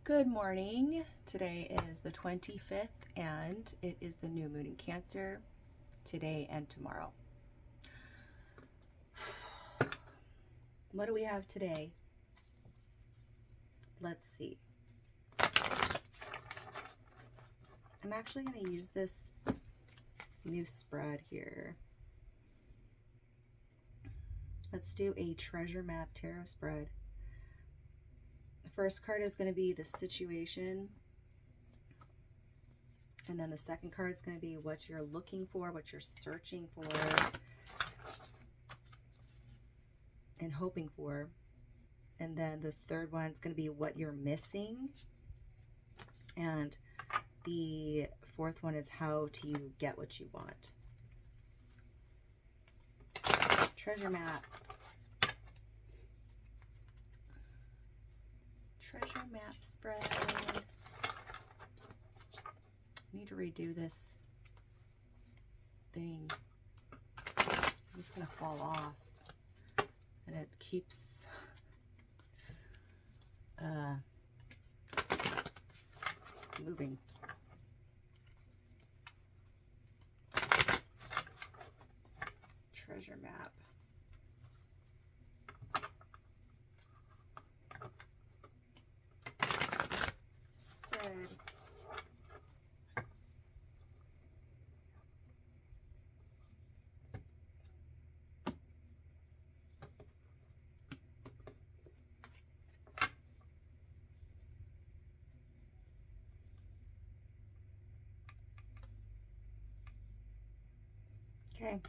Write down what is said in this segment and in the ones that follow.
Good morning. Today is the 25th and it is the new moon in Cancer today and tomorrow. What do we have today? Let's see. I'm actually going to use this new spread here. Let's do a treasure map tarot spread. The first card is going to be the situation. And then the second card is going to be what you're looking for, what you're searching for, and hoping for. And then the third one is going to be what you're missing. And the fourth one is how to get what you want. Treasure map. Treasure map spread. I need to redo this thing. It's going to fall off. And it keeps moving. Treasure map. Spread. Okay.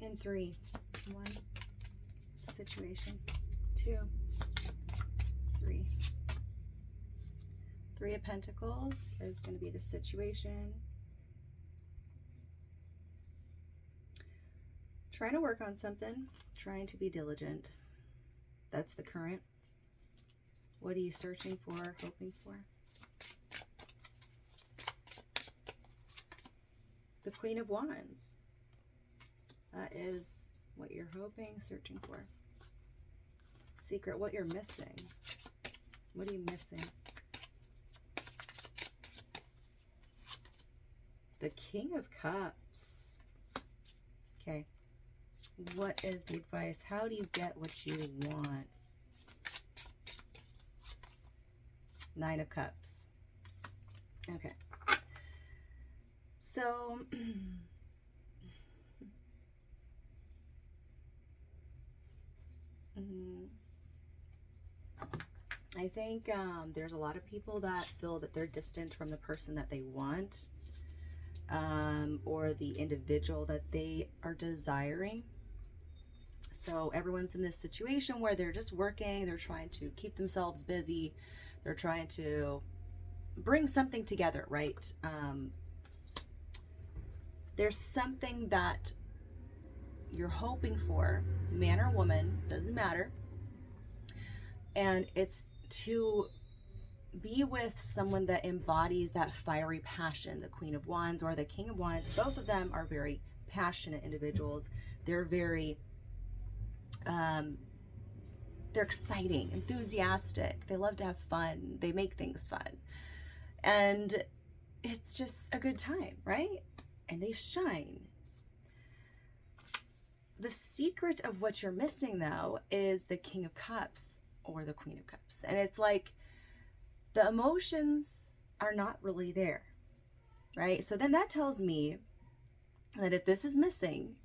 In 3, 1, situation, 2, 3. 3 of Pentacles is going to be the situation. Trying to work on something, trying to be diligent. That's the current. What are you searching for, hoping for? The Queen of Wands. That is what you're hoping, searching for. Secret, what you're missing. What are you missing? The King of Cups. Okay. What is the advice? How do you get what you want? 9 of Cups. Okay. So, I think there's a lot of people that feel that they're distant from the person that they want, or the individual that they are desiring. So everyone's in this situation where they're just working, they're trying to keep themselves busy, they're trying to bring something together, right? There's something that you're hoping for, man or woman, doesn't matter. And it's to be with someone that embodies that fiery passion, the Queen of Wands or the King of Wands. Both of them are very passionate individuals. They're very, they're exciting, enthusiastic. They love to have fun. They make things fun. And it's just a good time, right? And they shine. The secret of what you're missing, though, is the King of Cups or the Queen of Cups. And it's like the emotions are not really there, right? So then that tells me that if this is missing,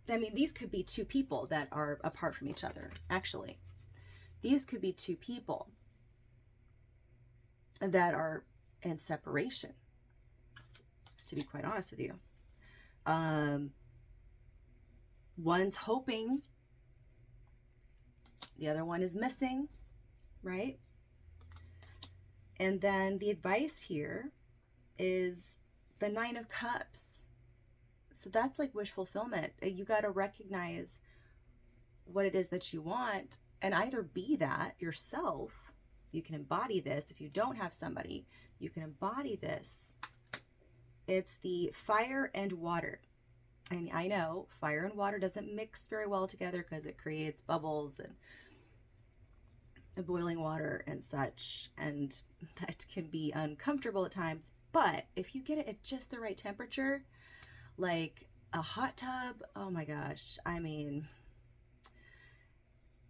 I mean, these could be 2 people that are apart from each other, actually. These could be 2 people that are in separation, to be quite honest with you. One's hoping, the other one is missing, right? And then the advice here is the 9 of Cups. So that's like wish fulfillment. You got to recognize what it is that you want and either be that yourself You can embody this. If you don't have somebody, you can embody this. It's the fire and water. And I know fire and water doesn't mix very well together because it creates bubbles and boiling water and such, and that can be uncomfortable at times. But if you get it at just the right temperature, like a hot tub, oh my gosh, I mean,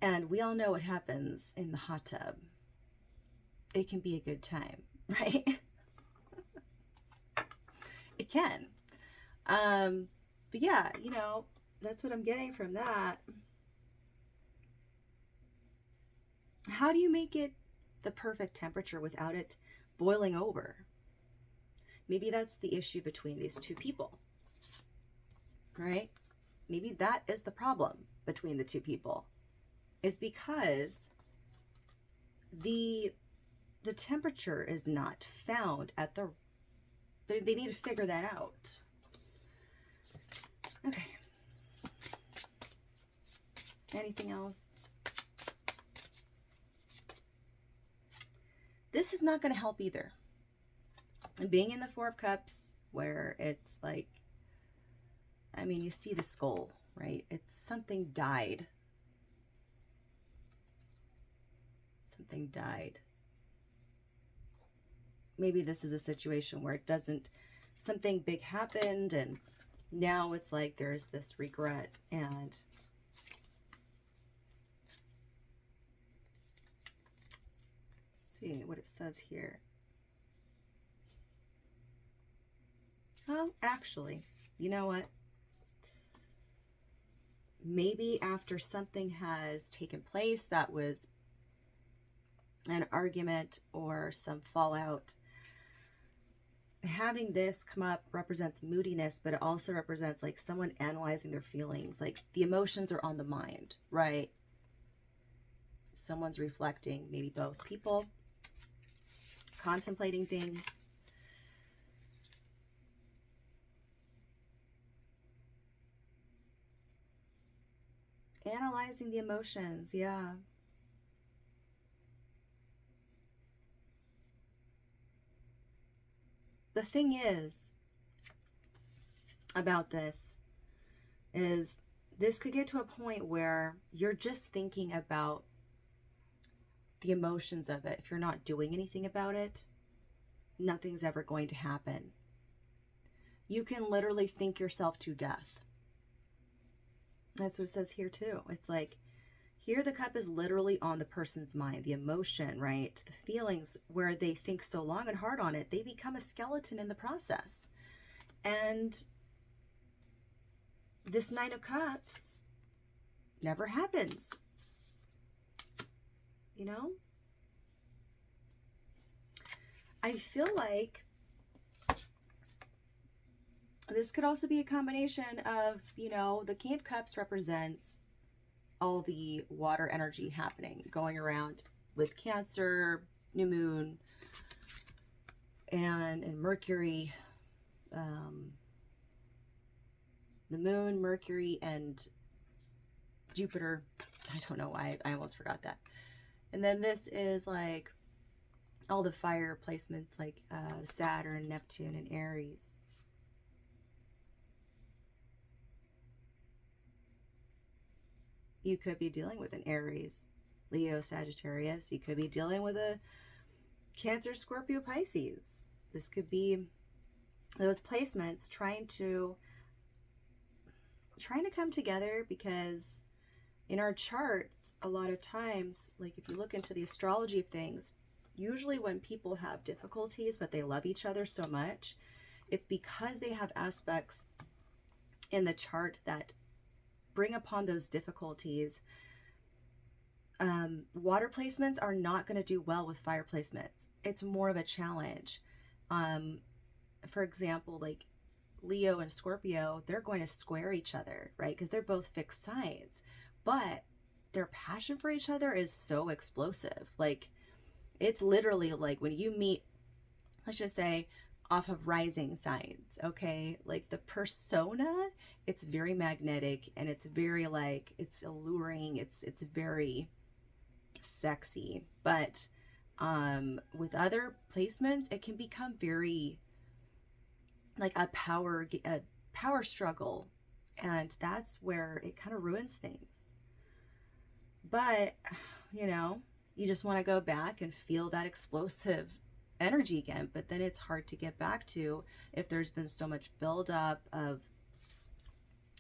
and we all know what happens in the hot tub. It can be a good time, right? It can. But yeah, you know, that's what I'm getting from that. How do you make it the perfect temperature without it boiling over? Maybe that's the issue between these two people, right? Maybe that is the problem between the two people, is because the temperature is not found at the, they need to figure that out. Okay. Anything else? This is not going to help either. And being in the Four of Cups, where it's like, I mean, you see the skull, right? It's something died. Something died. Maybe this is a situation where it doesn't, something big happened and now it's like there's this regret. And see what it says here. Oh, actually, you know what? Maybe after something has taken place that was an argument or some fallout, having this come up represents moodiness, but it also represents like someone analyzing their feelings. Like the emotions are on the mind, right? Someone's reflecting, maybe both people, contemplating things. Analyzing the emotions, yeah. The thing is about this is this could get to a point where you're just thinking about the emotions of it. If you're not doing anything about it, nothing's ever going to happen. You can literally think yourself to death. That's what it says here too. It's like, here the cup is literally on the person's mind, the emotion, right? The feelings, where they think so long and hard on it, they become a skeleton in the process. And this Nine of Cups never happens. You know? I feel like this could also be a combination of, you know, the King of Cups represents all the water energy happening, going around with Cancer, New Moon, and Mercury. The Moon, Mercury, and Jupiter. I don't know why. I almost forgot that. And then this is like all the fire placements, like Saturn, Neptune, and Aries. You could be dealing with an Aries, Leo, Sagittarius. You could be dealing with a Cancer, Scorpio, Pisces. This could be those placements trying to come together, because in our charts, a lot of times, like if you look into the astrology of things, usually when people have difficulties but they love each other so much, it's because they have aspects in the chart that bring upon those difficulties. Water placements are not going to do well with fire placements. It's more of a challenge. For example, like Leo and Scorpio, they're going to square each other, right? Because they're both fixed signs, but their passion for each other is so explosive. Like, it's literally like when you meet, let's just say, off of rising signs, okay? Like the persona, it's very magnetic and it's very like, it's alluring, it's very sexy. But With other placements, it can become very like a power struggle, and that's where it kind of ruins things. But you just want to go back and feel that explosive energy again, but then it's hard to get back to if there's been so much buildup of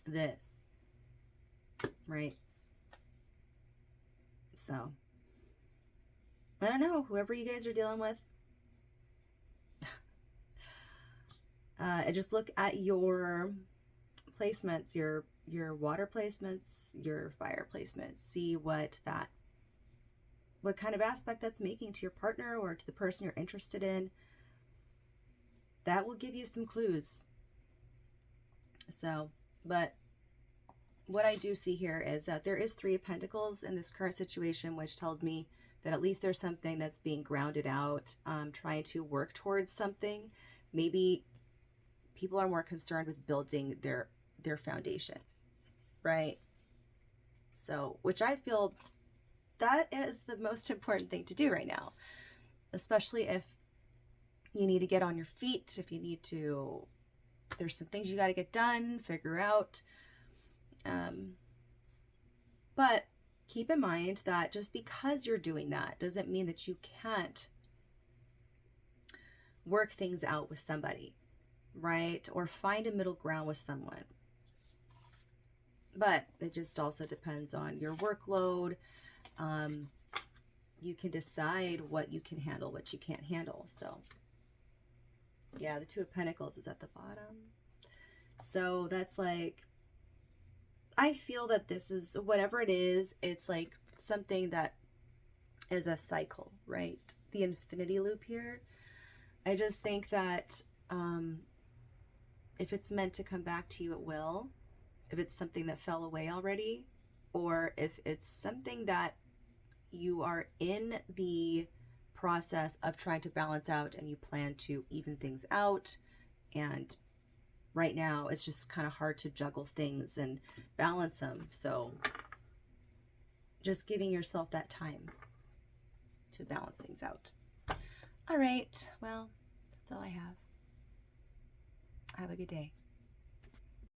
this, right? So I don't know, whoever you guys are dealing with, and just look at your placements, your water placements, your fire placements. See what kind of aspect that's making to your partner or to the person you're interested in. That will give you some clues. So, but what I do see here is that there is 3 of Pentacles in this current situation, which tells me that at least there's something that's being grounded out, trying to work towards something. Maybe people are more concerned with building their foundation, right? So, which I feel that is the most important thing to do right now, especially if you need to get on your feet, if you need to, there's some things you got to get done, figure out. But keep in mind that just because you're doing that doesn't mean that you can't work things out with somebody, right? Or find a middle ground with someone. But it just also depends on your workload. You can decide what you can handle, what you can't handle. So yeah, the 2 of Pentacles is at the bottom. So that's like, I feel that this is, whatever it is, it's like something that is a cycle, right? The infinity loop here. I just think that if it's meant to come back to you, it will. If it's something that fell away already, or if it's something that you are in the process of trying to balance out and you plan to even things out, and right now it's just kind of hard to juggle things and balance them. So just giving yourself that time to balance things out. All right, well, that's all I have. Have a good day.